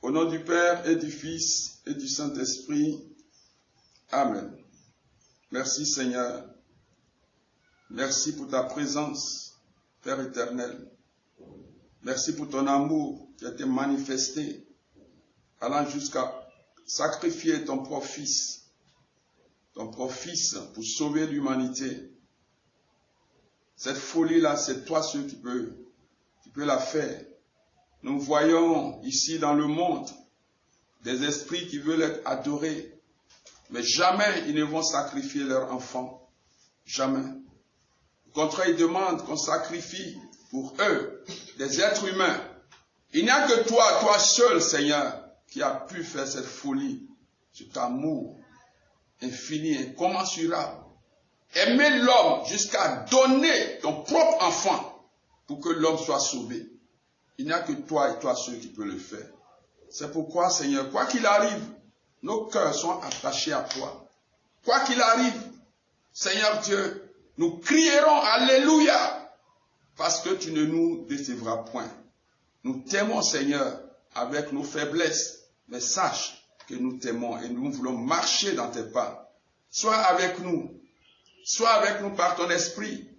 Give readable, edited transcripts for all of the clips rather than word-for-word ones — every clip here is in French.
Au nom du Père et du Fils et du Saint-Esprit. Amen. Merci Seigneur. Merci pour ta présence, Père éternel. Merci pour ton amour qui a été manifesté, allant jusqu'à sacrifier ton propre Fils pour sauver l'humanité. Cette folie-là, c'est toi seul qui peux la faire. Nous voyons ici dans le monde des esprits qui veulent être adorés, mais jamais ils ne vont sacrifier leurs enfants. Jamais. Au contraire, ils demandent qu'on sacrifie pour eux des êtres humains. Il n'y a que toi seul, Seigneur, qui a pu faire cette folie, cet amour infini, incommensurable. Aimer l'homme jusqu'à donner ton propre enfant pour que l'homme soit sauvé. Il n'y a que toi et toi seul qui peut le faire. C'est pourquoi, Seigneur, quoi qu'il arrive, nos cœurs sont attachés à toi. Quoi qu'il arrive, Seigneur Dieu, nous crierons Alléluia, parce que tu ne nous décevras point. Nous t'aimons, Seigneur, avec nos faiblesses, mais sache que nous t'aimons et nous voulons marcher dans tes pas. Sois avec nous par ton esprit.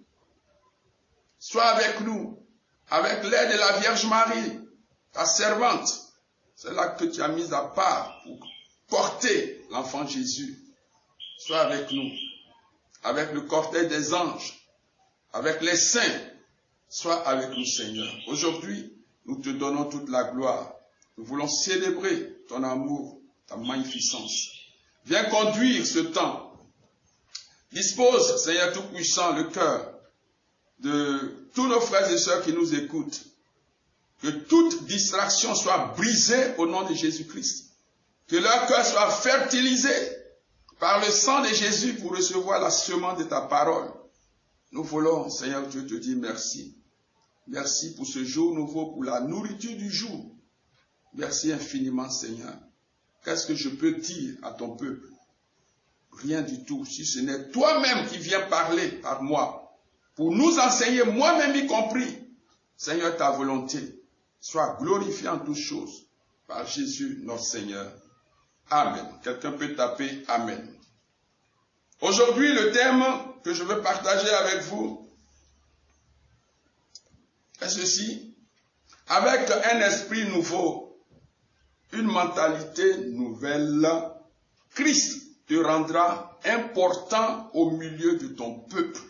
Sois avec nous, avec l'aide de la Vierge Marie, ta servante. C'est là que tu as mis à part pour porter l'enfant Jésus. Sois avec nous, avec le cortège des anges, avec les saints. Sois avec nous, Seigneur. Aujourd'hui, nous te donnons toute la gloire. Nous voulons célébrer ton amour, ta magnificence. Viens conduire ce temps. Dispose, Seigneur Tout-Puissant, le cœur de tous nos frères et sœurs qui nous écoutent. Que toute distraction soit brisée au nom de Jésus-Christ. Que leur cœur soit fertilisé par le sang de Jésus pour recevoir la semence de ta parole. Nous voulons, Seigneur Dieu, te dire merci. Merci pour ce jour nouveau, pour la nourriture du jour. Merci infiniment, Seigneur. Qu'est-ce que je peux dire à ton peuple? Rien du tout, si ce n'est toi-même qui viens parler par moi, pour nous enseigner, moi-même y compris. Seigneur, ta volonté soit glorifiée en toutes choses par Jésus, notre Seigneur. Amen. Quelqu'un peut taper Amen. Aujourd'hui, le thème que je veux partager avec vous est ceci. Avec un esprit nouveau, une mentalité nouvelle, Christ te rendra important au milieu de ton peuple.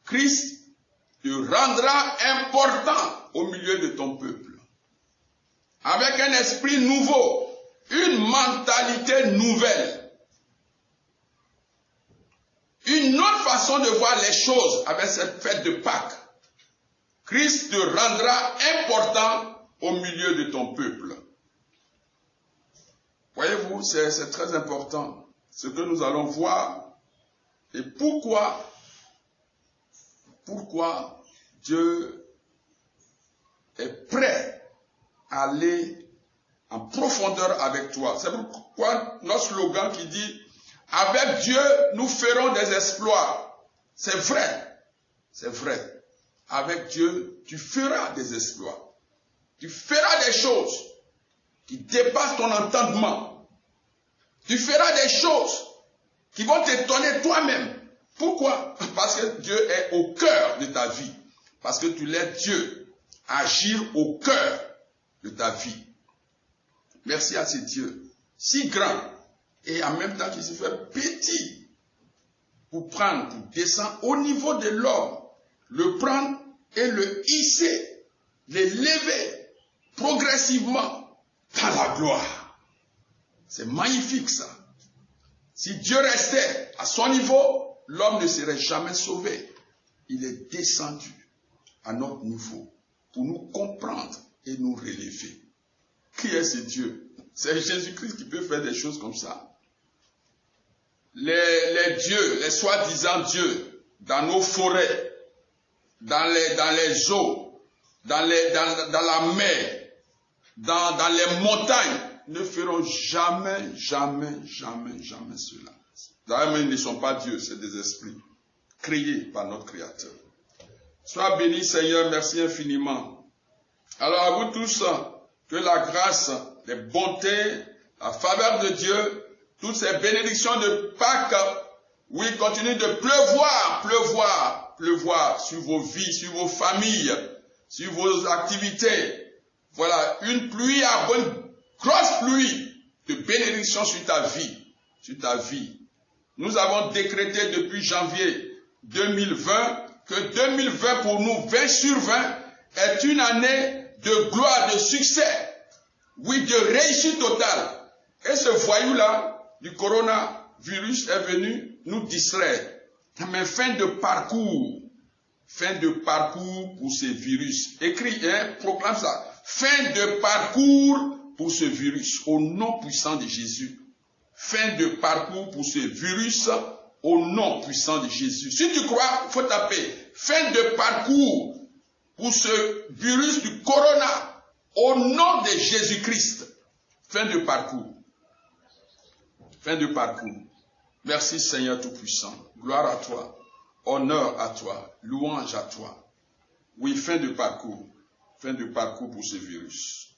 Christ te rendra important au milieu de ton peuple. Avec un esprit nouveau, une mentalité nouvelle, une autre façon de voir les choses avec cette fête de Pâques. Christ te rendra important au milieu de ton peuple. Voyez-vous, c'est très important ce que nous allons voir et pourquoi Dieu est prêt à aller en profondeur avec toi. C'est pourquoi notre slogan qui dit « Avec Dieu, nous ferons des exploits ». C'est vrai, c'est vrai. Avec Dieu, tu feras des exploits. Tu feras des choses qui dépassent ton entendement. Tu feras des choses qui vont t'étonner toi-même. Pourquoi? Parce que Dieu est au cœur de ta vie. Parce que tu laisses Dieu agir au cœur de ta vie. Merci à ce Dieu, si grand, et en même temps qui se fait petit, pour prendre, pour descendre au niveau de l'homme, le prendre et le hisser, l'élever progressivement dans la gloire. C'est magnifique ça. Si Dieu restait à son niveau, l'homme ne serait jamais sauvé. Il est descendu à notre niveau pour nous comprendre et nous relever. Qui est ce Dieu? C'est Jésus-Christ qui peut faire des choses comme ça. Les dieux, les soi-disant dieux, dans nos forêts, dans les eaux, dans la mer, dans les montagnes, ne feront jamais cela. D'ailleurs, ils ne sont pas dieux, c'est des esprits créés par notre Créateur. Sois béni, Seigneur, merci infiniment. Alors à vous tous, que la grâce, les bontés, la faveur de Dieu, toutes ces bénédictions de Pâques, oui, continuent de pleuvoir, pleuvoir, pleuvoir sur vos vies, sur vos familles, sur vos activités. Voilà, une pluie abondante, grosse pluie de bénédictions sur ta vie, sur ta vie. Nous avons décrété depuis janvier 2020 que 2020 pour nous, 20 sur 20, est une année de gloire, de succès, oui, de réussite totale. Et ce voyou-là, du coronavirus, est venu nous distraire. Mais fin de parcours pour ce virus. Écris, hein, proclame ça. Fin de parcours pour ce virus, au nom puissant de Jésus. Fin de parcours pour ce virus, au nom puissant de Jésus. Si tu crois, il faut taper. Fin de parcours pour ce virus du corona, au nom de Jésus-Christ. Fin de parcours. Fin de parcours. Merci Seigneur Tout-Puissant. Gloire à toi. Honneur à toi. Louange à toi. Oui, fin de parcours. Fin de parcours pour ce virus.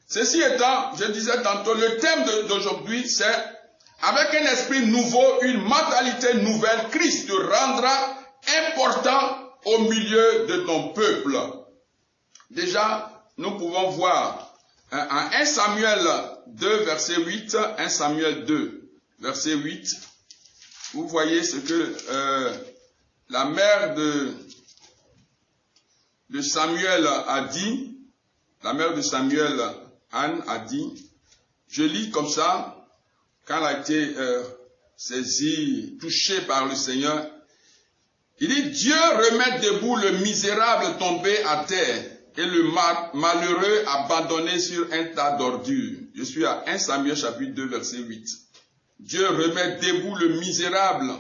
Ceci étant, je disais tantôt, le thème d'aujourd'hui, c'est avec un esprit nouveau, une mentalité nouvelle, Christ te rendra important au milieu de ton peuple. Déjà, nous pouvons voir en 1 Samuel 2, verset 8, 1 Samuel 2, verset 8, vous voyez ce que la mère de Samuel a dit, la mère de Samuel, Anne, a dit, je lis comme ça, quand elle a été saisie, touchée par le Seigneur, il dit, Dieu remet debout le misérable tombé à terre et le malheureux abandonné sur un tas d'ordures. Je suis à 1 Samuel chapitre 2, verset 8. Dieu remet debout le misérable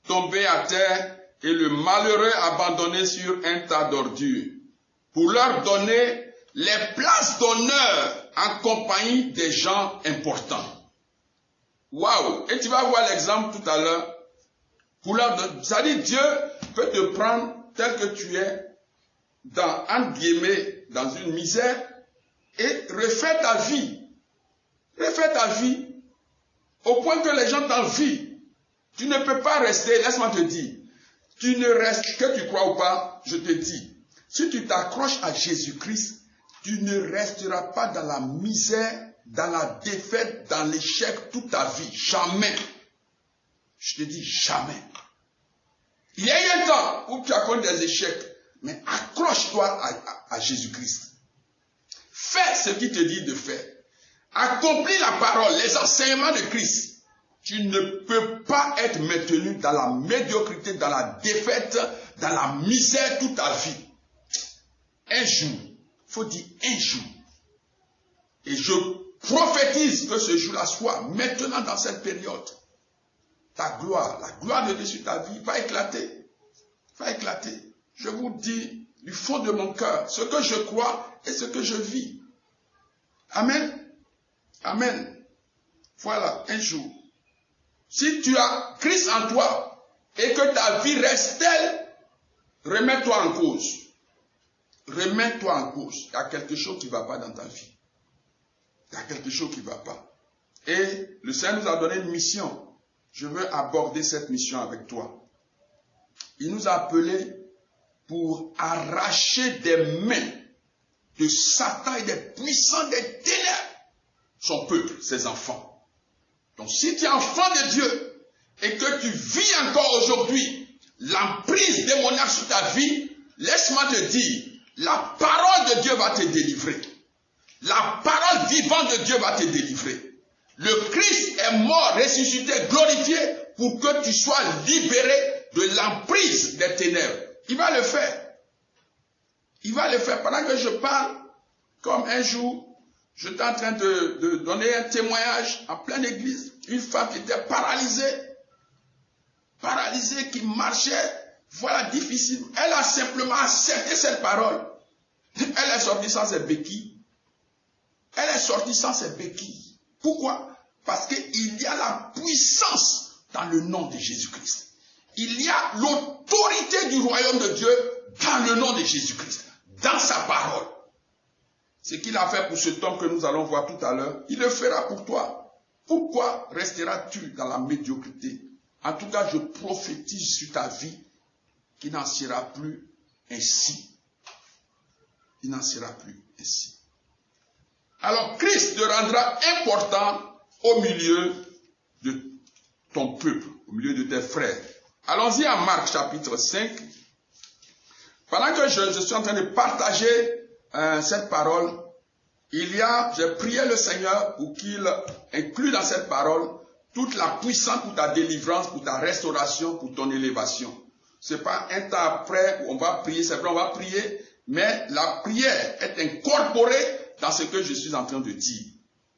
tombé à terre et le malheureux abandonné sur un tas d'ordures, pour leur donner les places d'honneur en compagnie des gens importants. Waouh! Et tu vas voir l'exemple tout à l'heure. C'est-à-dire Dieu peut te prendre tel que tu es, entre guillemets, dans une misère, et refaire ta vie. Refaire ta vie. Au point que les gens t'envient. Tu ne peux pas rester, laisse-moi te dire, tu ne restes, que tu crois ou pas, je te dis, si tu t'accroches à Jésus-Christ, tu ne resteras pas dans la misère, dans la défaite, dans l'échec toute ta vie. Jamais. Je te dis jamais. Il y a eu un temps où tu as connu des échecs, mais accroche-toi à Jésus-Christ. Fais ce qu'il te dit de faire. Accomplis la parole, les enseignements de Christ. Tu ne peux pas être maintenu dans la médiocrité, dans la défaite, dans la misère toute ta vie. Un jour, il faut dire un jour. Et je prophétise que ce jour-là soit maintenant dans cette période. Ta gloire, la gloire de Dieu sur ta vie va éclater. Va éclater. Je vous dis du fond de mon cœur ce que je crois et ce que je vis. Amen. Amen. Voilà, un jour. Si tu as Christ en toi et que ta vie reste telle, remets-toi en cause. Remets-toi en cause. Il y a quelque chose qui ne va pas dans ta vie. Il y a quelque chose qui ne va pas. Et le Seigneur nous a donné une mission. Je veux aborder cette mission avec toi. Il nous a appelés pour arracher des mains de Satan et des puissants des ténèbres son peuple, ses enfants. Donc si tu es enfant de Dieu et que tu vis encore aujourd'hui l'emprise démoniaque sur ta vie, laisse-moi te dire, la parole de Dieu va te délivrer. La parole vivante de Dieu va te délivrer. Le Christ est mort, ressuscité, glorifié pour que tu sois libéré de l'emprise des ténèbres. Il va le faire. Il va le faire. Pendant que je parle, comme un jour, j'étais en train de donner un témoignage en pleine église. Une femme qui était paralysée. Paralysée, qui marchait. Voilà, difficile. Elle a simplement accepté cette parole. Elle est sortie sans ses béquilles. Elle est sortie sans ses béquilles. Pourquoi? Parce qu'il y a la puissance dans le nom de Jésus-Christ. Il y a l'autorité du royaume de Dieu dans le nom de Jésus-Christ, dans sa parole. Ce qu'il a fait pour cet homme que nous allons voir tout à l'heure, il le fera pour toi. Pourquoi resteras-tu dans la médiocrité? En tout cas, je prophétise sur ta vie qu'il n'en sera plus ainsi. Il n'en sera plus ainsi. Alors, Christ te rendra important au milieu de ton peuple, au milieu de tes frères. Allons-y à Marc chapitre 5. Pendant que je suis en train de partager cette parole, j'ai prié le Seigneur pour qu'il inclue dans cette parole toute la puissance pour ta délivrance, pour ta restauration, pour ton élévation. C'est pas un temps après où on va prier, c'est vrai, on va prier, mais la prière est incorporée dans ce que je suis en train de dire.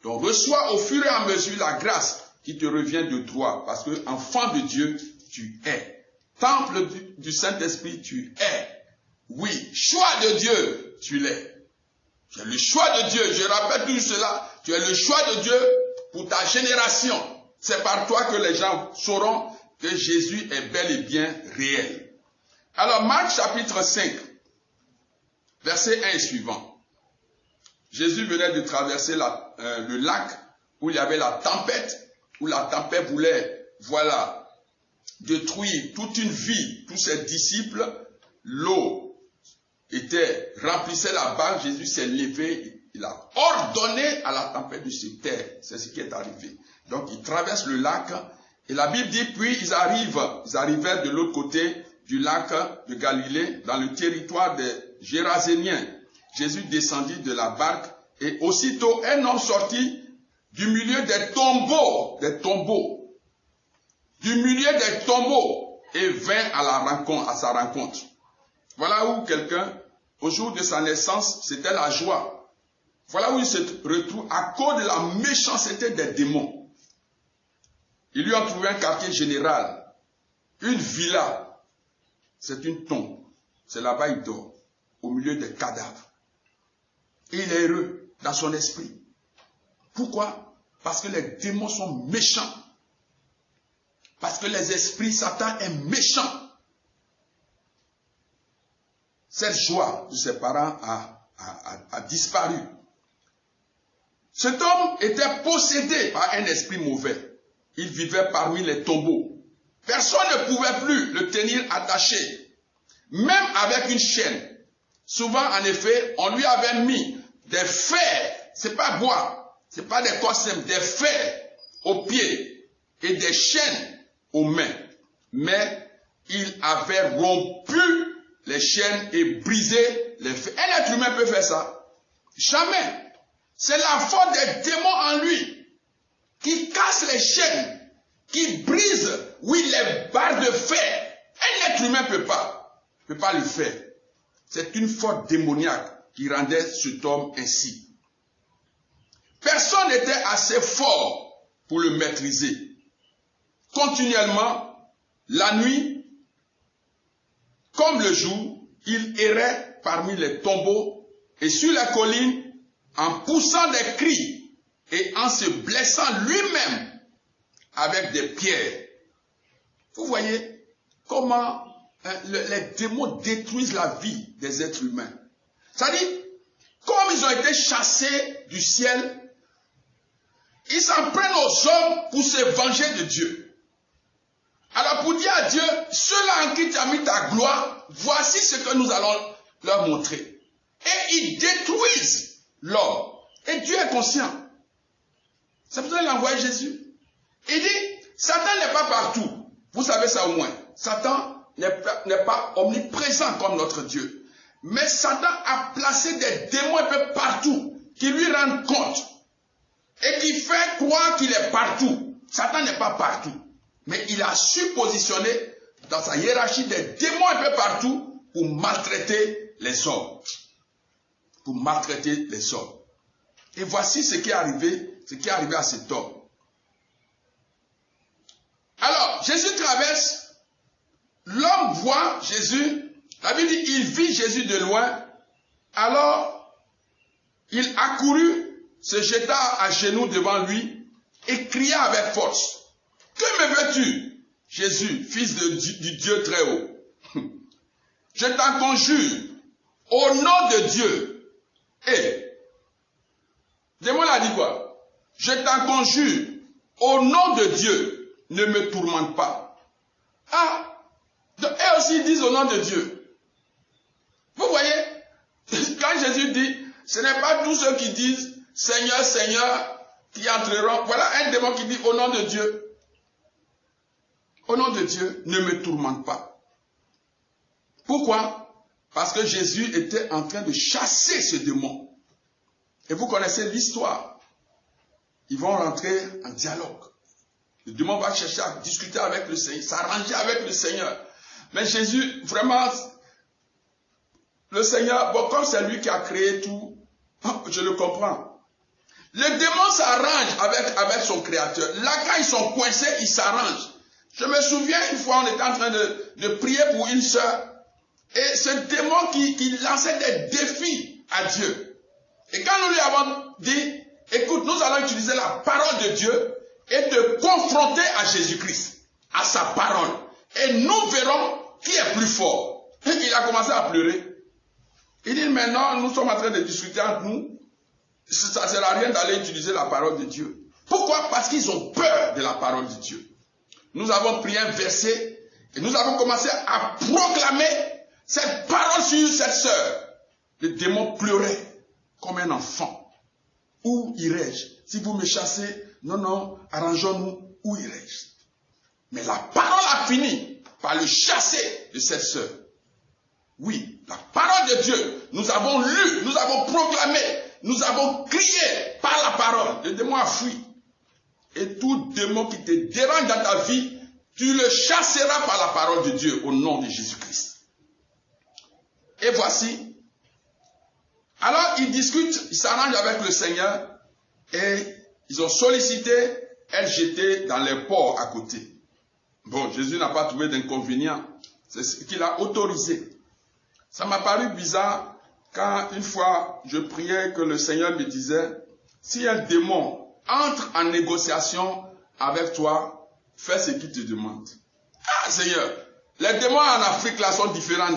Donc reçois au fur et à mesure la grâce qui te revient de droit, parce que enfant de Dieu, tu es. Temple du Saint-Esprit, tu es. Oui, choix de Dieu, tu l'es. Tu es le choix de Dieu, je rappelle tout cela, tu es le choix de Dieu pour ta génération. C'est par toi que les gens sauront que Jésus est bel et bien réel. Alors, Marc chapitre 5, verset 1 et suivant. Jésus venait de traverser le lac où il y avait la tempête, où la tempête voulait, détruire toute une vie, tous ses disciples. L'eau remplissait la barque, Jésus s'est levé, il a ordonné à la tempête de se taire. C'est ce qui est arrivé. Donc, ils traversent le lac, et la Bible dit, puis ils arrivèrent de l'autre côté du lac de Galilée, dans le territoire des Géraséniens. Jésus descendit de la barque, et aussitôt un homme sortit du milieu des tombeaux, et vint à sa rencontre. Voilà où quelqu'un, au jour de sa naissance, c'était la joie. Voilà où il se retrouve à cause de la méchanceté des démons. Ils lui ont trouvé un quartier général, une villa. C'est une tombe. C'est là-bas il dort, au milieu des cadavres. Et il est heureux dans son esprit. Pourquoi? Parce que les démons sont méchants. Parce que les esprits, Satan est méchant. Cette joie de ses parents a disparu. Cet homme était possédé par un esprit mauvais. Il vivait parmi les tombeaux. Personne ne pouvait plus le tenir attaché. Même avec une chaîne. Souvent, en effet, on lui avait mis des fers. C'est pas bois. C'est pas des corps simples. Des fers aux pieds. Et des chaînes aux mains. Mais il avait rompu les chaînes et brisé les fers. Un être humain peut faire ça? Jamais. C'est la faute des démons en lui qui casse les chaînes, qui brise, les barres de fer. Un être humain ne peut pas le faire. C'est une faute démoniaque qui rendait cet homme ainsi. Personne n'était assez fort pour le maîtriser. Continuellement, la nuit, comme le jour, il errait parmi les tombeaux et sur les collines en poussant des cris et en se blessant lui-même avec des pierres. Vous voyez comment les démons détruisent la vie des êtres humains. C'est-à-dire, comme ils ont été chassés du ciel, ils s'en prennent aux hommes pour se venger de Dieu. Alors pour dire à Dieu, ceux-là en qui tu as mis ta gloire, voici ce que nous allons leur montrer. Et ils détruisent l'homme. Et Dieu est conscient. C'est pour ça qu'il a envoyé Jésus. Il dit, Satan n'est pas partout. Vous savez ça au moins. Satan n'est pas omniprésent comme notre Dieu. Mais Satan a placé des démons un peu partout qui lui rendent compte. Et qui fait croire qu'il est partout. Satan n'est pas partout. Mais il a su positionner dans sa hiérarchie des démons un peu partout pour maltraiter les hommes. Pour maltraiter les hommes. Et voici ce qui est arrivé à cet homme. Alors, Jésus traverse, l'homme voit Jésus, la Bible dit, il vit Jésus de loin, alors il accourut, se jeta à genoux devant lui et cria avec force. Que me veux-tu, Jésus, fils du Dieu très haut? Je t'en conjure, au nom de Dieu, et a dit quoi? Je t'en conjure, au nom de Dieu, ne me tourmente pas. Ah, eux aussi ils disent au nom de Dieu. Vous voyez, quand Jésus dit, ce n'est pas tous ceux qui disent Seigneur, Seigneur, qui entreront. Voilà un démon qui dit au nom de Dieu. Au nom de Dieu, ne me tourmente pas. Pourquoi? Parce que Jésus était en train de chasser ce démon. Et vous connaissez l'histoire. Ils vont rentrer en dialogue. Le démon va chercher à discuter avec le Seigneur, s'arranger avec le Seigneur. Mais Jésus, vraiment, le Seigneur, bon, comme c'est lui qui a créé tout, je le comprends. Le démon s'arrange avec son créateur. Là, quand ils sont coincés, ils s'arrangent. Je me souviens, une fois, on était en train de prier pour une sœur. Et ce démon qui lançait des défis à Dieu. Et quand nous lui avons dit, écoute, nous allons utiliser la parole de Dieu et te confronter à Jésus-Christ, à sa parole. Et nous verrons qui est plus fort. Et il a commencé à pleurer. Il dit, maintenant, nous sommes en train de discuter entre nous. Ça ne sert à rien d'aller utiliser la parole de Dieu. Pourquoi? Parce qu'ils ont peur de la parole de Dieu. Nous avons pris un verset et nous avons commencé à proclamer cette parole sur cette sœur. Le démon pleurait comme un enfant. Où irai-je? Si vous me chassez, non, arrangeons-nous. Où irai-je? Mais la parole a fini par le chasser de cette sœur. Oui, la parole de Dieu, nous avons lu, nous avons proclamé, nous avons crié par la parole. Le démon a fui. Et tout démon qui te dérange dans ta vie, tu le chasseras par la parole de Dieu au nom de Jésus-Christ. Et voici. Alors, ils discutent, ils s'arrangent avec le Seigneur et ils ont sollicité, elle jetait dans les ports à côté. Bon, Jésus n'a pas trouvé d'inconvénient. C'est ce qu'il a autorisé. Ça m'a paru bizarre quand une fois je priais que le Seigneur me disait, si un démon entre en négociation avec toi, fais ce qu'il te demande. Ah Seigneur, les démons en Afrique là sont différents.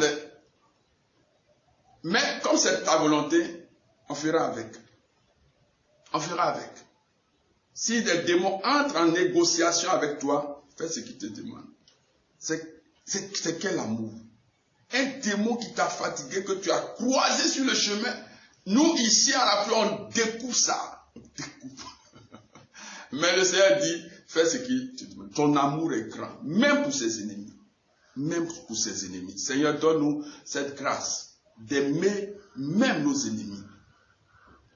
Mais comme c'est ta volonté, on fera avec. On fera avec. Si des démons entrent en négociation avec toi, fais ce qu'il te demande. C'est quel amour? Un démon qui t'a fatigué, que tu as croisé sur le chemin. Nous, ici, à la pluie, on découpe ça. On découpe. Mais le Seigneur dit, fais ce qu'il te demande. Ton amour est grand, même pour ses ennemis. Même pour ses ennemis. Seigneur, donne-nous cette grâce d'aimer même nos ennemis.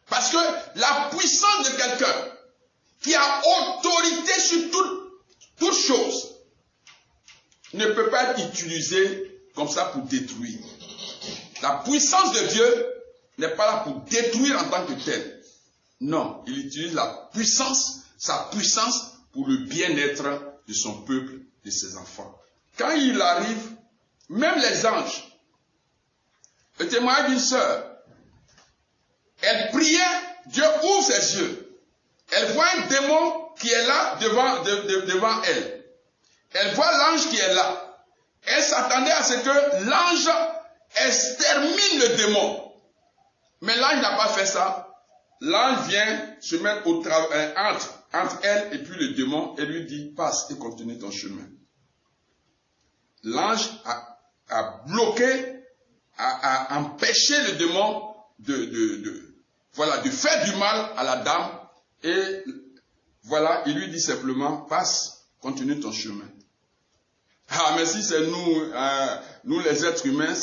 Parce que la puissance de quelqu'un qui a autorité sur toute chose ne peut pas être utilisée comme ça pour détruire. La puissance de Dieu n'est pas là pour détruire en tant que tel. Non, il utilise la puissance, sa puissance pour le bien-être de son peuple, de ses enfants. Quand il arrive, même les anges, le témoignage d'une sœur, elle priait, Dieu ouvre ses yeux. Elle voit un démon qui est là devant elle. Elle voit l'ange qui est là. Elle s'attendait à ce que l'ange extermine le démon. Mais l'ange n'a pas fait ça. L'ange vient se mettre entre elle et puis le démon et lui dit, passe et continue ton chemin. L'ange a bloqué, a empêché le démon de faire du mal à la dame. Et voilà, il lui dit simplement, passe, continue ton chemin. Ah, mais si c'est nous les êtres humains,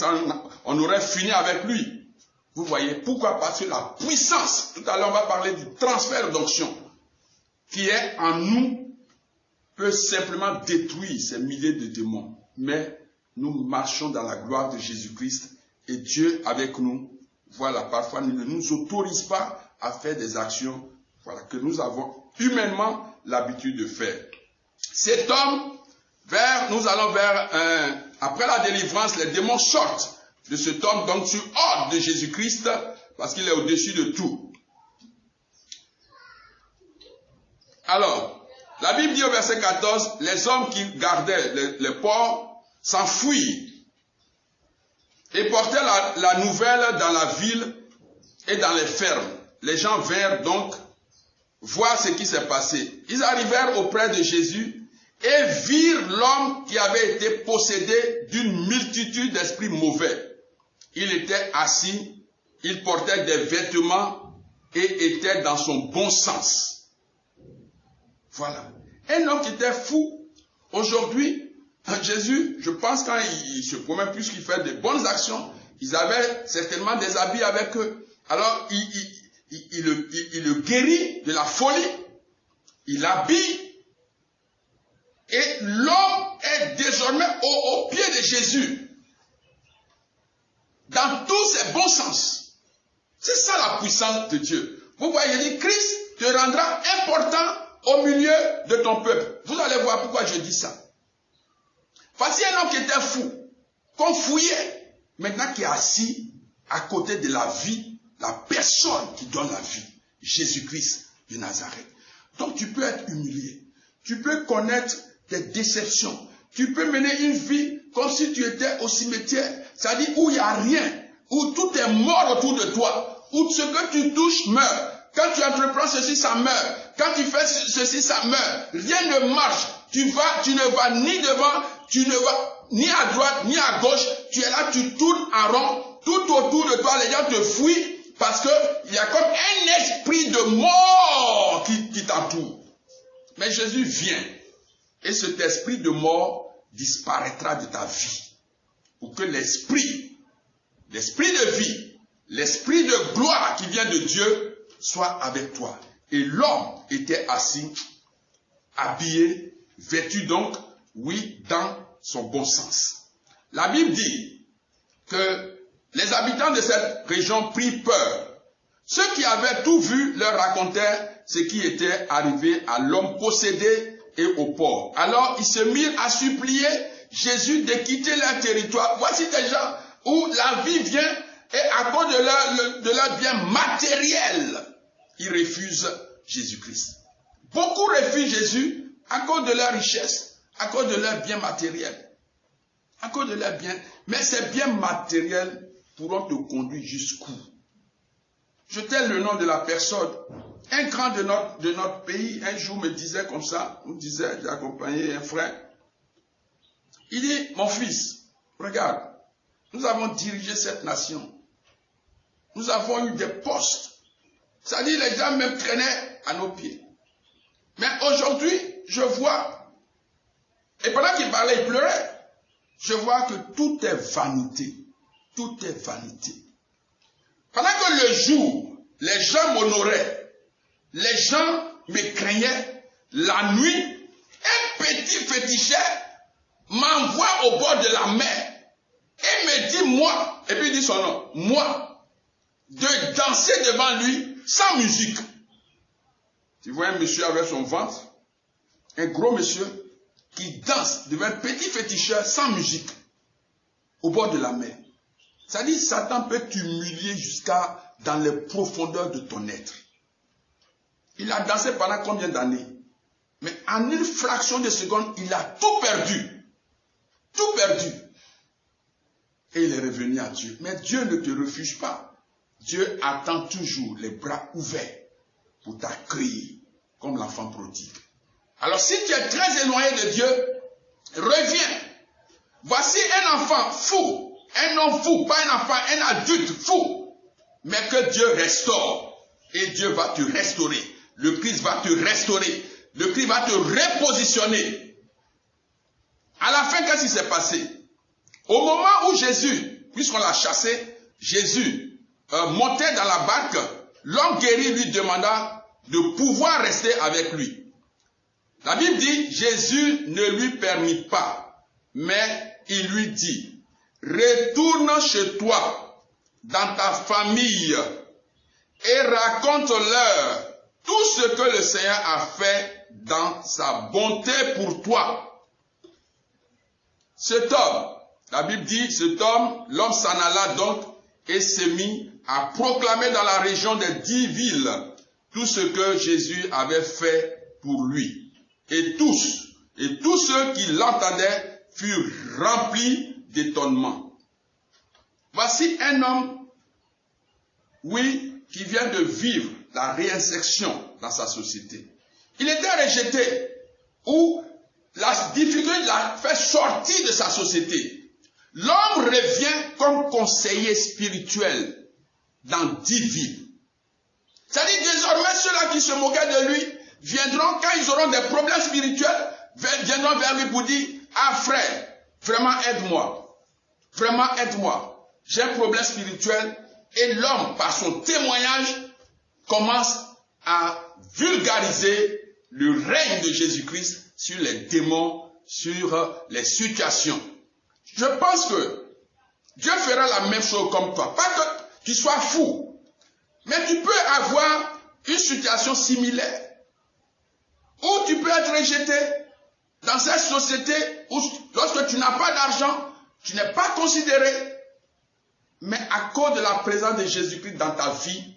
on aurait fini avec lui. Vous voyez, pourquoi? Parce que la puissance, tout à l'heure on va parler du transfert d'onction, qui est en nous, peut simplement détruire ces milliers de démons. Mais nous marchons dans la gloire de Jésus-Christ et Dieu avec nous, voilà, parfois il ne nous autorise pas à faire des actions, voilà, que nous avons humainement l'habitude de faire. Cet homme, nous allons vers, après la délivrance, les démons sortent de cet homme, donc sur ordre de Jésus-Christ, parce qu'il est au-dessus de tout. Alors, la Bible dit au verset 14, les hommes qui gardaient les porcs s'enfuirent et portaient la nouvelle dans la ville et dans les fermes. Les gens vinrent donc voir ce qui s'est passé. Ils arrivèrent auprès de Jésus et virent l'homme qui avait été possédé d'une multitude d'esprits mauvais. Il était assis, il portait des vêtements et était dans son bon sens. Voilà. Un homme qui était fou. Aujourd'hui, Jésus, je pense quand il se promène plus qu'il fait de bonnes actions, ils avaient certainement des habits avec eux. Alors, il le guérit de la folie, il l'habille, et l'homme est désormais au pied de Jésus, dans tous ses bons sens. C'est ça la puissance de Dieu. Vous voyez, il dit, Christ te rendra important au milieu de ton peuple. Vous allez voir pourquoi je dis ça. Voici un homme qui était fou, qu'on fouillait, maintenant qui est assis à côté de la vie, la personne qui donne la vie, Jésus-Christ de Nazareth. Donc tu peux être humilié, tu peux connaître des déceptions, tu peux mener une vie comme si tu étais au cimetière, c'est-à-dire où il n'y a rien, où tout est mort autour de toi, où ce que tu touches meurt. Quand tu entreprends ceci, ça meurt. Quand tu fais ceci, ça meurt. Rien ne marche. Tu ne vas ni devant, tu ne vas ni à droite, ni à gauche. Tu es là, tu tournes en rond. Tout autour de toi, les gens te fuient parce qu'il y a comme un esprit de mort qui t'entoure. Mais Jésus vient et cet esprit de mort disparaîtra de ta vie. Pour que l'esprit de vie, l'esprit de gloire qui vient de Dieu soit avec toi. Et l'homme était assis, habillé, vêtu donc, oui, dans son bon sens. La Bible dit que les habitants de cette région prirent peur. Ceux qui avaient tout vu leur racontèrent ce qui était arrivé à l'homme possédé et au pauvre. Alors ils se mirent à supplier Jésus de quitter leur territoire. Voici des gens où la vie vient et à cause de leur bien matériel, ils refusent Jésus-Christ. Beaucoup refusent Jésus à cause de leur richesse, à cause de leur bien matériel. À cause de leur bien. Mais ces biens matériels pourront te conduire jusqu'où? Je tais le nom de la personne. Un grand de notre pays, un jour me disait comme ça, j'ai accompagné un frère. Il dit, mon fils, regarde, nous avons dirigé cette nation. Nous avons eu des postes. C'est-à-dire les gens même traînaient à nos pieds. Mais aujourd'hui, je vois, et pendant qu'il parlait, il pleurait, je vois que tout est vanité. Tout est vanité. Pendant que le jour, les gens m'honoraient, les gens me craignaient, la nuit, un petit féticheur m'envoie au bord de la mer et me dit, moi, et puis il dit son nom, moi, de danser devant lui sans musique. Tu vois un monsieur avec son ventre, un gros monsieur qui danse devant un petit féticheur sans musique au bord de la mer. C'est-à-dire Satan peut t'humilier jusqu'à dans les profondeurs de ton être. Il a dansé pendant combien d'années? Mais en une fraction de seconde, il a tout perdu. Tout perdu. Et il est revenu à Dieu. Mais Dieu ne te refuse pas. Dieu attend toujours les bras ouverts pour t'accueillir comme l'enfant prodigue. Alors si tu es très éloigné de Dieu, reviens. Voici un enfant fou. Un homme fou, pas un enfant, un adulte fou. Mais que Dieu restaure. Et Dieu va te restaurer. Le Christ va te restaurer. Le Christ va te repositionner. À la fin, qu'est-ce qui s'est passé? Au moment où Jésus, puisqu'on l'a chassé, Jésus montait dans la barque, l'homme guéri lui demanda de pouvoir rester avec lui. La Bible dit, Jésus ne lui permit pas, mais il lui dit, retourne chez toi, dans ta famille, et raconte-leur tout ce que le Seigneur a fait dans sa bonté pour toi. Cet homme, la Bible dit, cet homme, l'homme s'en alla donc et s'est mis à proclamer dans la région des 10 villes tout ce que Jésus avait fait pour lui. Et tous ceux qui l'entendaient furent remplis d'étonnement. Voici un homme, oui, qui vient de vivre la réinsertion dans sa société. Il était rejeté, ou la difficulté l'a fait sortir de sa société. L'homme revient comme conseiller spirituel dans 10 villes. C'est-à-dire désormais ceux-là qui se moquaient de lui viendront, quand ils auront des problèmes spirituels, viendront vers lui pour dire, ah frère, vraiment aide-moi. Vraiment aide-moi. J'ai un problème spirituel. Et l'homme, par son témoignage, commence à vulgariser le règne de Jésus-Christ sur les démons, sur les situations. Je pense que Dieu fera la même chose comme toi. Pas que tu sois fou, mais tu peux avoir une situation similaire où tu peux être rejeté dans cette société où lorsque tu n'as pas d'argent, tu n'es pas considéré. Mais à cause de la présence de Jésus-Christ dans ta vie,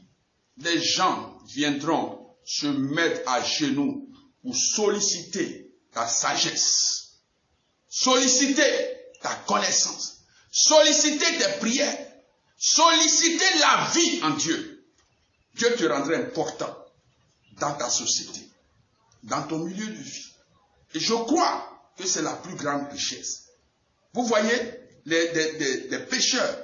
des gens viendront se mettre à genoux pour solliciter ta sagesse, solliciter ta connaissance, solliciter tes prières, solliciter la vie en Dieu. Dieu te rendra important dans ta société, dans ton milieu de vie. Et je crois que c'est la plus grande richesse. Vous voyez, des pécheurs,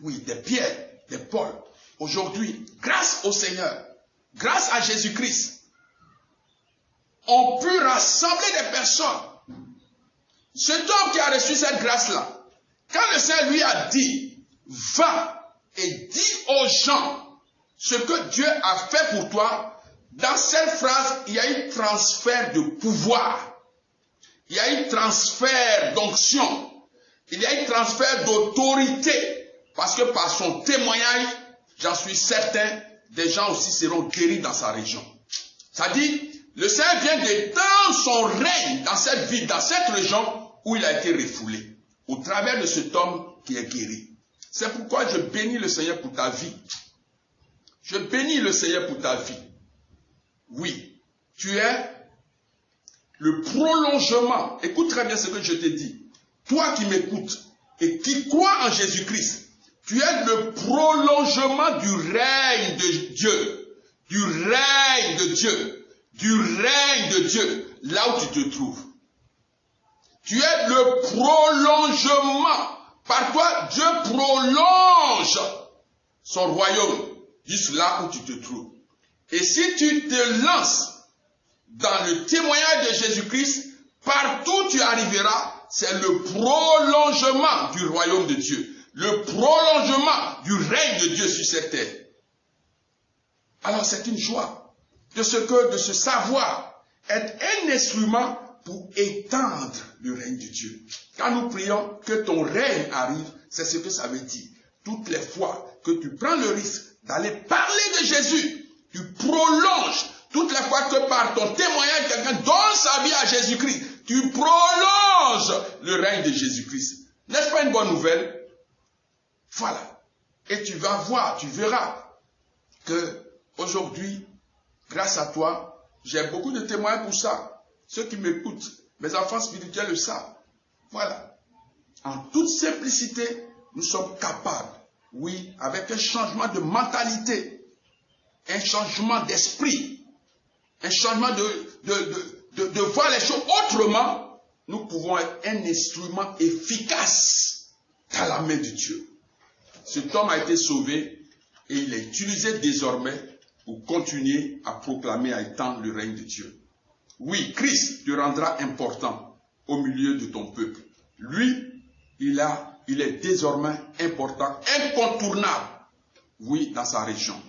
oui, des Pierre, des Paul, aujourd'hui, grâce au Seigneur, grâce à Jésus-Christ, ont pu rassembler des personnes. Cet homme qui a reçu cette grâce-là, quand le Seigneur lui a dit, va et dis aux gens ce que Dieu a fait pour toi, dans cette phrase, il y a eu transfert de pouvoir, il y a eu transfert d'onction, il y a eu transfert d'autorité, parce que par son témoignage, j'en suis certain, des gens aussi seront guéris dans sa région. C'est-à-dire, le Seigneur vient d'étendre son règne dans cette ville, dans cette région où il a été refoulé, au travers de cet homme qui est guéri. C'est pourquoi je bénis le Seigneur pour ta vie. Je bénis le Seigneur pour ta vie. Oui, tu es le prolongement. Écoute très bien ce que je te dis. Toi qui m'écoutes et qui crois en Jésus-Christ, tu es le prolongement du règne de Dieu. Du règne de Dieu. Du règne de Dieu. Là où tu te trouves. Tu es le prolongement. Par toi, Dieu prolonge son royaume jusque là où tu te trouves. Et si tu te lances dans le témoignage de Jésus-Christ, partout où tu arriveras, c'est le prolongement du royaume de Dieu. Le prolongement du règne de Dieu sur cette terre. Alors c'est une joie de se savoir être un instrument pour étendre le règne de Dieu. Quand nous prions que ton règne arrive, c'est ce que ça veut dire. Toutes les fois que tu prends le risque d'aller parler de Jésus, tu prolonges. Toutes les fois que par ton témoignage, quelqu'un donne sa vie à Jésus-Christ, tu prolonges le règne de Jésus-Christ. N'est-ce pas une bonne nouvelle? Voilà. Et tu vas voir, tu verras que aujourd'hui, grâce à toi, j'ai beaucoup de témoins pour ça. Ceux qui m'écoutent, mes enfants spirituels le savent. Voilà. En toute simplicité, nous sommes capables, oui, avec un changement de mentalité, un changement d'esprit, un changement de voir les choses autrement, nous pouvons être un instrument efficace dans la main de Dieu. Cet homme a été sauvé et il est utilisé désormais pour continuer à proclamer, à étendre le règne de Dieu. Oui, Christ te rendra important au milieu de ton peuple. Lui, il est désormais important, incontournable, oui, dans sa région.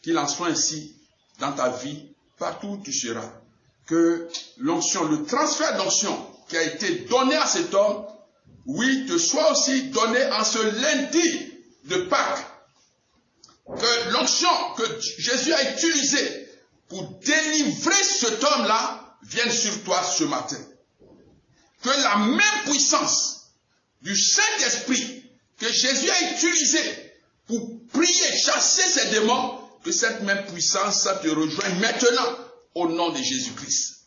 Qu'il en soit ainsi dans ta vie, partout où tu seras. Que l'onction, le transfert d'onction qui a été donné à cet homme, oui, te soit aussi donné en ce lundi de Pâques. Que l'onction que Jésus a utilisée pour délivrer cet homme-là vienne sur toi ce matin. Que la même puissance du Saint-Esprit que Jésus a utilisée pour prier, chasser ces démons, que cette même puissance te rejoigne maintenant au nom de Jésus-Christ.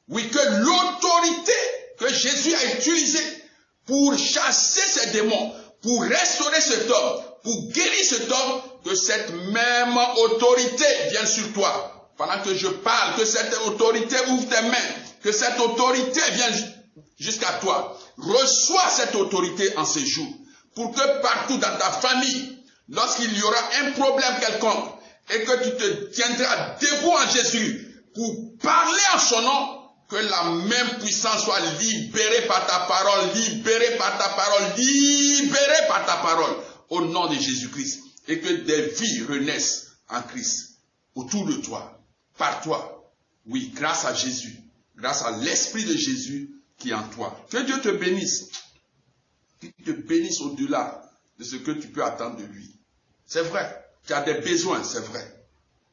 Oui, que l'autorité que Jésus a utilisée pour chasser ces démons, pour restaurer cet homme, pour guérir cet homme, que cette même autorité vienne sur toi. Pendant que je parle, que cette autorité ouvre tes mains, que cette autorité vienne jusqu'à toi. Reçois cette autorité en ces jours, pour que partout dans ta famille, lorsqu'il y aura un problème quelconque, et que tu te tiendras debout en Jésus, pour parler en son nom, que la même puissance soit libérée par ta parole, libérée par ta parole, libérée par ta parole, au nom de Jésus-Christ. Et que des vies renaissent en Christ, autour de toi, par toi. Oui, grâce à Jésus, grâce à l'Esprit de Jésus qui est en toi. Que Dieu te bénisse. Qu'il te bénisse au-delà de ce que tu peux attendre de lui. C'est vrai, tu as des besoins, c'est vrai.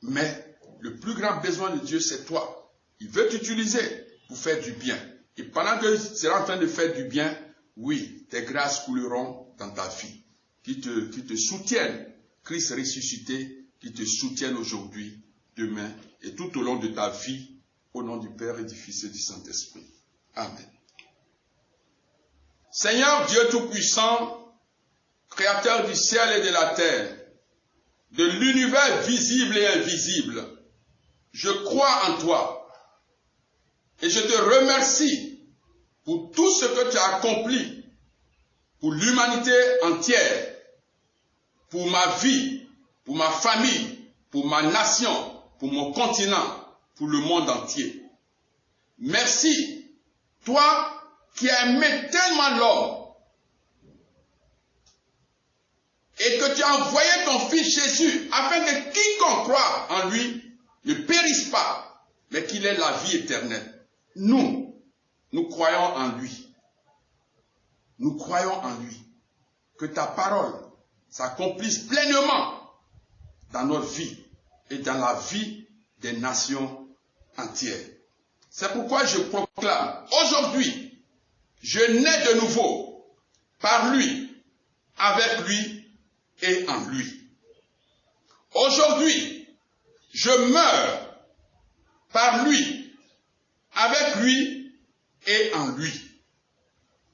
Mais le plus grand besoin de Dieu, c'est toi. Il veut t'utiliser pour faire du bien. Et pendant que tu seras en train de faire du bien, oui, tes grâces couleront dans ta vie. Qui te soutiennent, Christ ressuscité, qui te soutiennent aujourd'hui, demain, et tout au long de ta vie, au nom du Père et du Fils et du Saint-Esprit. Amen. Seigneur Dieu Tout-Puissant, Créateur du ciel et de la terre, de l'univers visible et invisible, je crois en toi. Et je te remercie pour tout ce que tu as accompli pour l'humanité entière, pour ma vie, pour ma famille, pour ma nation, pour mon continent, pour le monde entier. Merci, toi qui as aimé tellement l'homme et que tu as envoyé ton Fils Jésus afin que quiconque croit en lui ne périsse pas, mais qu'il ait la vie éternelle. Nous croyons en lui. Nous croyons en lui. Que ta parole s'accomplisse pleinement dans notre vie et dans la vie des nations entières. C'est pourquoi je proclame aujourd'hui, je nais de nouveau par lui, avec lui et en lui. Aujourd'hui, je meurs par lui, avec lui et en lui.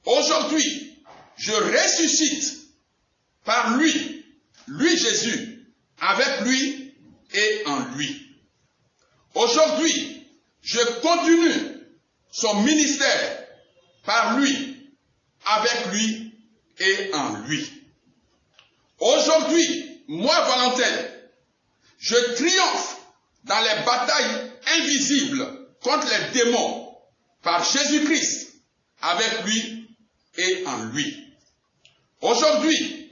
Aujourd'hui, je ressuscite par lui, lui Jésus, avec lui et en lui. Aujourd'hui, je continue son ministère par lui, avec lui et en lui. Aujourd'hui, moi Valentin, je triomphe dans les batailles invisibles contre les démons par Jésus-Christ, avec lui et en lui. Aujourd'hui,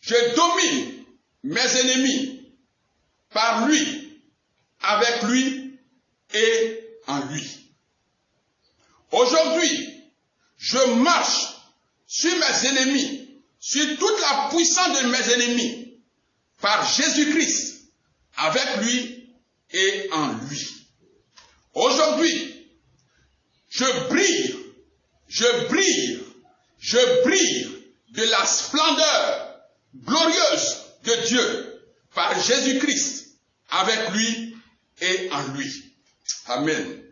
je domine mes ennemis par lui, avec lui et en lui. Aujourd'hui, je marche sur mes ennemis, sur toute la puissance de mes ennemis, par Jésus-Christ, avec lui et en lui. Aujourd'hui, je brille de la splendeur glorieuse de Dieu par Jésus-Christ, avec lui et en lui. Amen.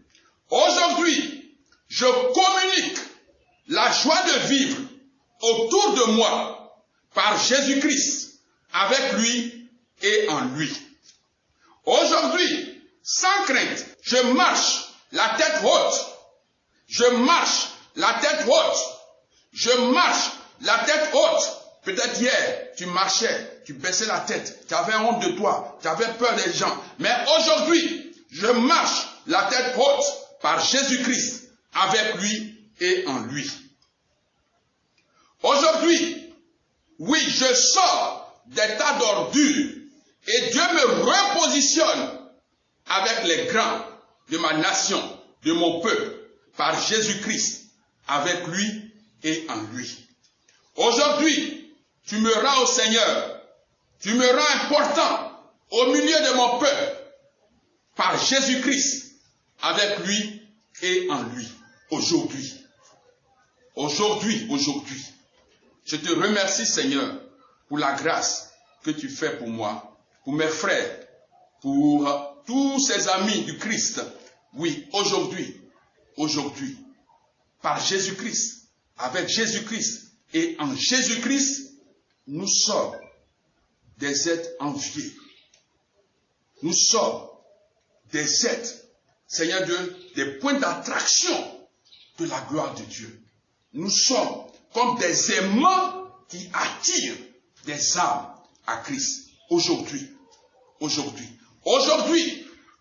Aujourd'hui, je communique la joie de vivre autour de moi par Jésus-Christ, avec lui et en lui. Aujourd'hui, sans crainte, je marche la tête haute. Je marche la tête haute. Je marche la tête haute. Peut-être hier, tu marchais, tu baissais la tête, tu avais honte de toi, tu avais peur des gens. Mais aujourd'hui, je marche la tête haute par Jésus-Christ, avec lui et en lui. Aujourd'hui, oui, je sors des tas d'ordures et Dieu me repositionne avec les grands de ma nation, de mon peuple, par Jésus-Christ, avec lui et en lui. Aujourd'hui, tu me rends au Seigneur, tu me rends important au milieu de mon peuple, par Jésus-Christ, avec lui et en lui. Aujourd'hui, je te remercie, Seigneur, pour la grâce que tu fais pour moi, pour mes frères, pour tous ces amis du Christ. Oui, aujourd'hui, par Jésus-Christ, avec Jésus-Christ et en Jésus-Christ, nous sommes des êtres enviés. Nous sommes des êtres, Seigneur Dieu, des points d'attraction de la gloire de Dieu. Nous sommes comme des aimants qui attirent des âmes à Christ. Aujourd'hui,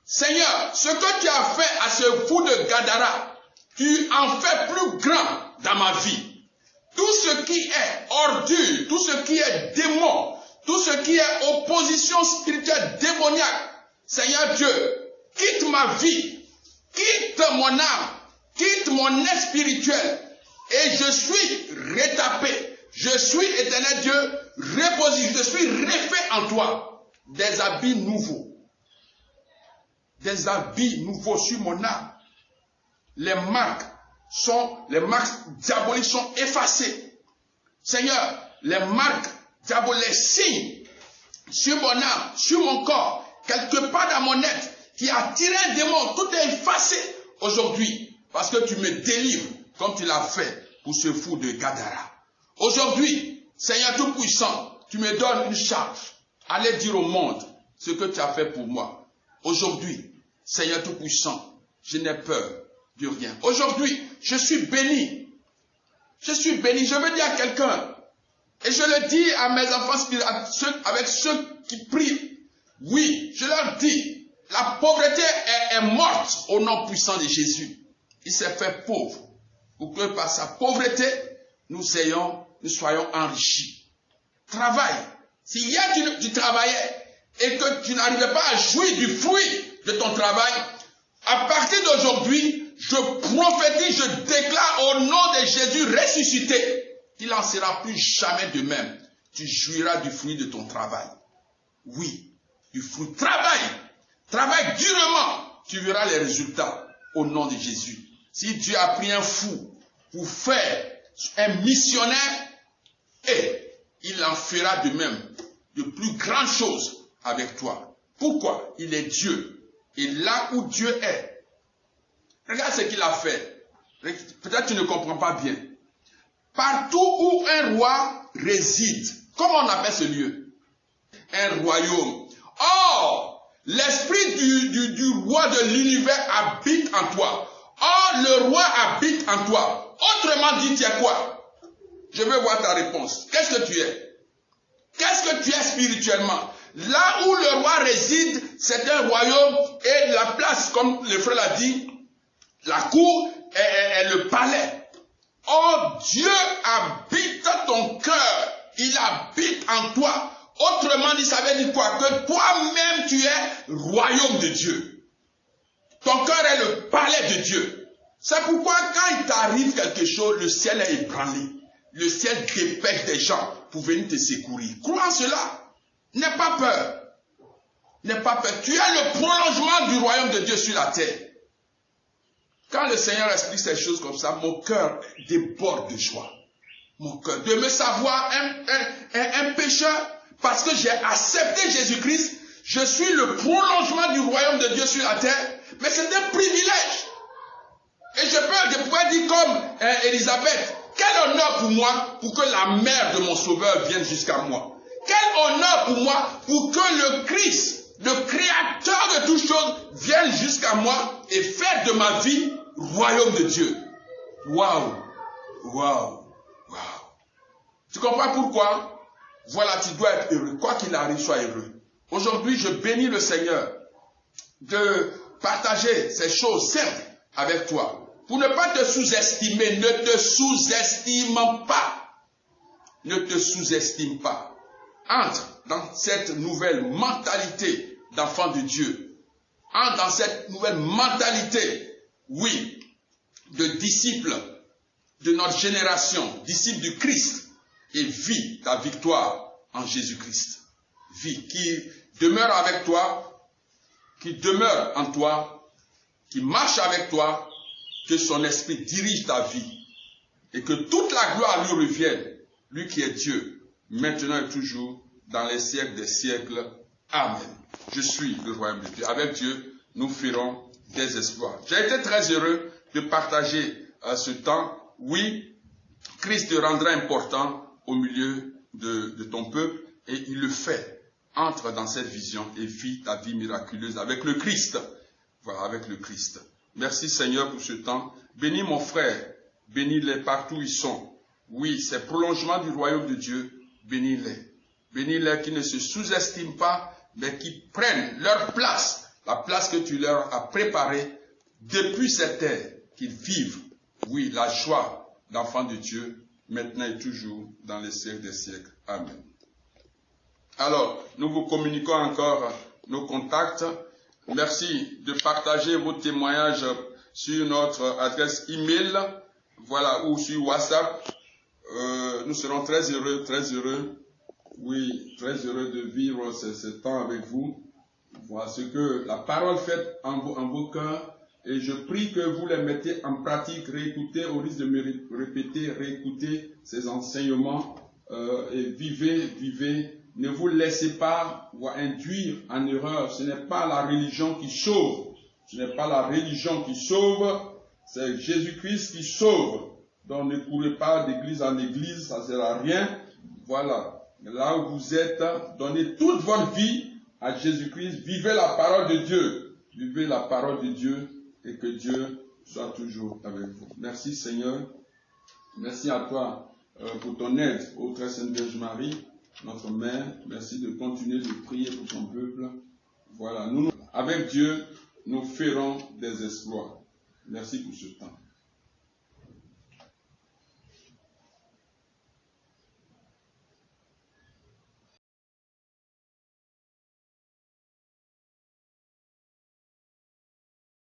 Seigneur, ce que tu as fait à ce fou de Gadara, tu en fais plus grand dans ma vie. Tout ce qui est ordure, tout ce qui est démon, tout ce qui est opposition spirituelle démoniaque, Seigneur Dieu, quitte ma vie, quitte mon âme, quitte mon être spirituel, et je suis retapé. Je suis, éternel Dieu, reposé, je suis refait en toi. Des habits nouveaux. Des habits nouveaux sur mon âme. Les marques diaboliques sont effacées. Seigneur, les marques diaboliques, les signes sur mon âme, sur mon corps, quelque part dans mon être, qui a tiré un démon, tout est effacé aujourd'hui. Parce que tu me délivres, comme tu l'as fait pour ce fou de Gadara. Aujourd'hui, Seigneur Tout-Puissant, tu me donnes une charge. Allez dire au monde ce que tu as fait pour moi. Aujourd'hui, Seigneur Tout-Puissant, je n'ai peur de rien. Aujourd'hui, je suis béni. Je suis béni. Je veux dire à quelqu'un, et je le dis à mes enfants, avec ceux qui prient. Oui, je leur dis, la pauvreté est morte au nom puissant de Jésus. Il s'est fait pauvre pour que par sa pauvreté, nous soyons enrichis. Travaille. Si hier tu travaillais et que tu n'arrivais pas à jouir du fruit de ton travail, à partir d'aujourd'hui, je prophétise, je déclare au nom de Jésus ressuscité, qu'il n'en sera plus jamais de même. Tu jouiras du fruit de ton travail. Oui, du fruit. Travaille durement, tu verras les résultats au nom de Jésus. Si Dieu a pris un fou pour faire un missionnaire, et il en fera de même de plus grandes choses avec toi. Pourquoi? Il est Dieu. Et là où Dieu est, regarde ce qu'il a fait. Peut-être tu ne comprends pas bien. Partout où un roi réside, comment on appelle ce lieu? Un royaume. Or, l'esprit du roi de l'univers habite en toi. Or, le roi habite en toi. Autrement dit, tu es quoi? Je veux voir ta réponse. Qu'est-ce que tu es? Qu'est-ce que tu es spirituellement? Là où le roi réside, c'est un royaume et la place, comme le frère l'a dit, la cour est le palais. Oh, Dieu habite ton cœur. Il habite en toi. Autrement dit, ça veut dire quoi? Que toi-même, tu es royaume de Dieu. Ton cœur est le palais de Dieu. C'est pourquoi quand il t'arrive quelque chose, le ciel est ébranlé. Le ciel dépêche des gens pour venir te secourir. Crois en cela. N'aie pas peur. N'aie pas peur. Tu es le prolongement du royaume de Dieu sur la terre. Quand le Seigneur explique ces choses comme ça, mon cœur déborde de joie. Mon cœur. De me savoir un pécheur, parce que j'ai accepté Jésus-Christ, je suis le prolongement du royaume de Dieu sur la terre. Mais c'est un privilège. Et je pourrais dire comme Élisabeth, quel honneur pour moi pour que la mère de mon sauveur vienne jusqu'à moi. Quel honneur pour moi pour que le Christ, le créateur de toutes choses, vienne jusqu'à moi et faire de ma vie royaume de Dieu. Waouh! Waouh! Waouh! Tu comprends pourquoi? Voilà, tu dois être heureux. Quoi qu'il arrive, sois heureux. Aujourd'hui, je bénis le Seigneur de partager ces choses simples avec toi. Pour ne pas te sous-estimer, ne te sous-estime pas. Ne te sous-estime pas. Entre dans cette nouvelle mentalité d'enfant de Dieu. Entre dans cette nouvelle mentalité, oui, de disciple de notre génération, disciple du Christ, et vis ta victoire en Jésus-Christ. Vis, qui demeure avec toi, qui demeure en toi, qui marche avec toi, que son esprit dirige ta vie et que toute la gloire lui revienne, lui qui est Dieu, maintenant et toujours, dans les siècles des siècles. Amen. Je suis le royaume de Dieu. Avec Dieu, nous ferons des exploits. J'ai été très heureux de partager ce temps. Oui, Christ te rendra important au milieu de ton peuple et il le fait. entre dans cette vision et vis ta vie miraculeuse avec le Christ. Voilà, avec le Christ. Merci Seigneur pour ce temps. Bénis mon frère, bénis-les partout où ils sont. Oui, ces prolongements du royaume de Dieu, bénis-les. Bénis-les qui ne se sous-estiment pas, mais qui prennent leur place, la place que tu leur as préparée depuis cette terre, qu'ils vivent, oui, la joie d'enfants de Dieu, maintenant et toujours, dans les siècles des siècles. Amen. Alors, nous vous communiquons encore nos contacts. Merci de partager vos témoignages sur notre adresse email, voilà, ou sur WhatsApp. Nous serons très heureux, oui, très heureux de vivre ce temps avec vous. Voilà ce que la parole fait en vos cœurs, et je prie que vous les mettez en pratique, réécoutez, au risque de me répéter, réécoutez ces enseignements, et vivez. Ne vous laissez pas induire en erreur. Ce n'est pas la religion qui sauve. Ce n'est pas la religion qui sauve. C'est Jésus-Christ qui sauve. Donc ne courez pas d'église en église, ça ne sert à rien. Voilà. Là où vous êtes, donnez toute votre vie à Jésus-Christ. Vivez la parole de Dieu. Vivez la parole de Dieu et que Dieu soit toujours avec vous. Merci Seigneur. Merci à toi pour ton aide, ô très sainte Vierge Marie. Notre Mère, merci de continuer de prier pour ton peuple. Voilà, avec Dieu, nous ferons des exploits. Merci pour ce temps.